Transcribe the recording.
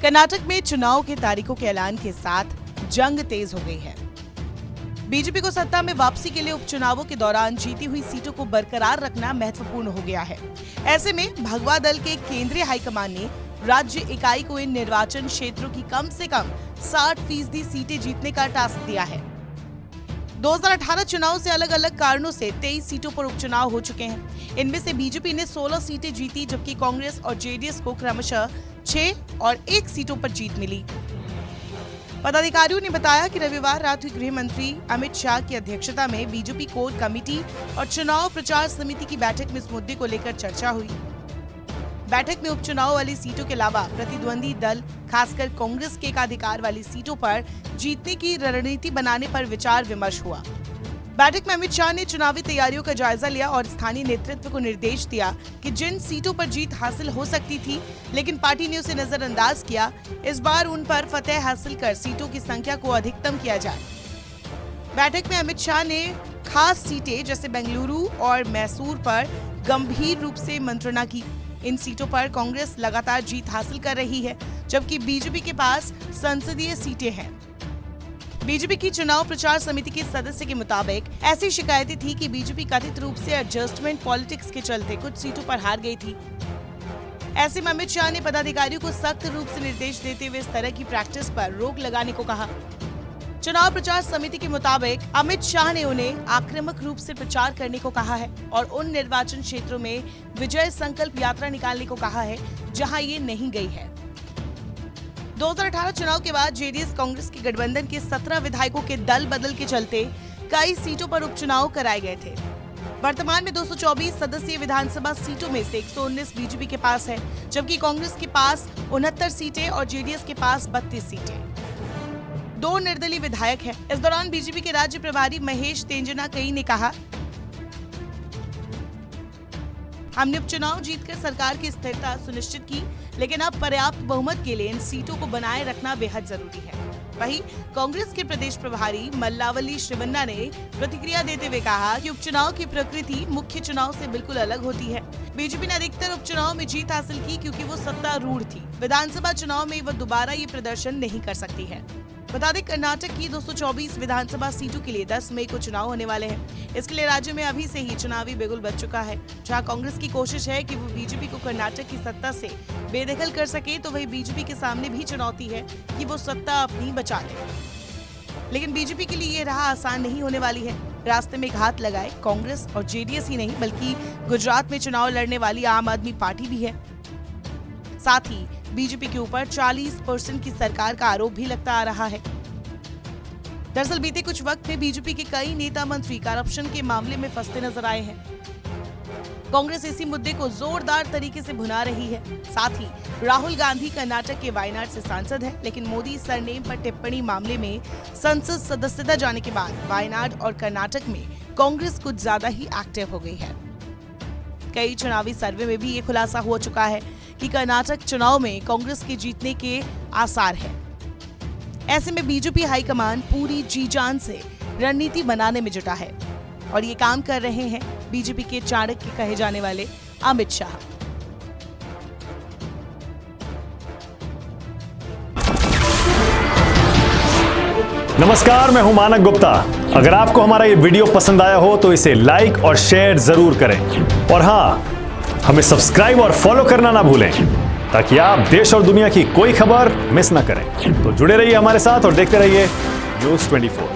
कर्नाटक में चुनाव के तारीखों के ऐलान के साथ जंग तेज हो गई है। बीजेपी को सत्ता में वापसी के लिए उपचुनावों के दौरान जीती हुई सीटों को बरकरार रखना महत्वपूर्ण हो गया है। ऐसे में भगवा दल के केंद्रीय हाईकमान ने राज्य इकाई को इन निर्वाचन क्षेत्रों की कम से कम 60% सीटें जीतने का टास्क दिया है। 2018 चुनाव से अलग अलग कारणों से 23 सीटों पर उपचुनाव हो चुके हैं। इनमें से बीजेपी ने 16 सीटें जीती, जबकि कांग्रेस और जेडीएस को क्रमशः 6 और 1 सीटों पर जीत मिली। पदाधिकारियों ने बताया कि रविवार रात हुई गृह मंत्री अमित शाह की अध्यक्षता में बीजेपी कोर कमेटी और चुनाव प्रचार समिति की बैठक में इस मुद्दे को लेकर चर्चा हुई। बैठक में उपचुनाव वाली सीटों के अलावा प्रतिद्वंदी दल, खासकर कांग्रेस के एकाधिकार वाली सीटों पर जीतने की रणनीति बनाने पर विचार विमर्श हुआ। बैठक में अमित शाह ने चुनावी तैयारियों का जायजा लिया और स्थानीय नेतृत्व को निर्देश दिया कि जिन सीटों पर जीत हासिल हो सकती थी लेकिन पार्टी ने उसे नजरअंदाज किया, इस बार उन पर फतेह हासिल कर सीटों की संख्या को अधिकतम किया जाए। बैठक में अमित शाह ने खास सीटें जैसे बेंगलुरु और मैसूर पर गंभीर रूप से मंत्रणा की। इन सीटों पर कांग्रेस लगातार जीत हासिल कर रही है, जबकि बीजेपी के पास संसदीय सीटें हैं। बीजेपी की चुनाव प्रचार समिति के सदस्य के मुताबिक ऐसी शिकायतें थी कि बीजेपी कथित रूप से एडजस्टमेंट पॉलिटिक्स के चलते कुछ सीटों पर हार गई थी। ऐसे में अमित शाह ने पदाधिकारियों को सख्त रूप से निर्देश देते हुए इस तरह की प्रैक्टिस पर रोक लगाने को कहा। चुनाव प्रचार समिति के मुताबिक अमित शाह ने उन्हें आक्रामक रूप से प्रचार करने को कहा है और उन निर्वाचन क्षेत्रों में विजय संकल्प यात्रा निकालने को कहा है जहां ये नहीं गई है। 2018 चुनाव के बाद जेडीएस कांग्रेस के गठबंधन के 17 विधायकों के दल बदल के चलते कई सीटों पर उपचुनाव कराए गए थे। वर्तमान में 224 सदस्यीय विधानसभा सीटों में से 119 बीजेपी के पास है, जबकि कांग्रेस के पास 69 सीटें और जेडीएस के पास 32 सीटें। 2 निर्दलीय विधायक हैं। इस दौरान बीजेपी के राज्य प्रभारी महेश तेंजनाकई ने कहा, हमने उपचुनाव जीतकर सरकार की स्थिरता सुनिश्चित की, लेकिन अब पर्याप्त बहुमत के लिए इन सीटों को बनाए रखना बेहद जरूरी है। वहीं कांग्रेस के प्रदेश प्रभारी मल्लावली श्रीवन्ना ने प्रतिक्रिया देते हुए कहा कि उपचुनाव की प्रकृति मुख्य चुनाव से बिल्कुल अलग होती है। बीजेपी ने अधिकतर उपचुनाव में जीत हासिल की क्योंकि वो सत्तारूढ़ थी। विधानसभा चुनाव में वो दोबारा ये प्रदर्शन नहीं कर सकती है। बता दें, कर्नाटक की 224 विधानसभा सीटों के लिए 10 मई को चुनाव होने वाले हैं। इसके लिए राज्य में अभी से ही चुनावी बिगुल बज चुका है। जहां कांग्रेस की कोशिश है कि वो बीजेपी को कर्नाटक की सत्ता से बेदखल कर सके, तो वही बीजेपी के सामने भी चुनौती है कि वो सत्ता अपनी बचा ले। लेकिन बीजेपी के लिए ये राह आसान नहीं होने वाली है। रास्ते में घात लगाए कांग्रेस और जेडीएस ही नहीं, बल्कि गुजरात में चुनाव लड़ने वाली आम आदमी पार्टी भी है। साथ ही बीजेपी के ऊपर 40% की सरकार का आरोप भी लगता आ रहा है। दरअसल बीते कुछ वक्त में बीजेपी के कई नेता मंत्री करप्शन के मामले में फंसते नजर आए हैं। कांग्रेस इसी मुद्दे को जोरदार तरीके से भुना रही है। साथ ही राहुल गांधी कर्नाटक के वायनाड से सांसद है, लेकिन मोदी सरनेम पर टिप्पणी मामले में संसद सदस्यता जाने के बाद वायनाड और कर्नाटक में कांग्रेस कुछ ज्यादा ही एक्टिव हो गई है। कई चुनावी सर्वे में भी ये खुलासा हो चुका है कि कर्नाटक चुनाव में कांग्रेस के जीतने के आसार है। ऐसे में बीजेपी हाईकमान पूरी जी जान से रणनीति बनाने में जुटा है और ये काम कर रहे हैं बीजेपी के चाणक्य कहे जाने वाले अमित शाह। नमस्कार, मैं हूं मानक गुप्ता। अगर आपको हमारा ये वीडियो पसंद आया हो तो इसे लाइक और शेयर जरूर करें और हाँ, हमें सब्सक्राइब और फॉलो करना ना भूलें ताकि आप देश और दुनिया की कोई खबर मिस ना करें। तो जुड़े रहिए हमारे साथ और देखते रहिए न्यूज़ 24।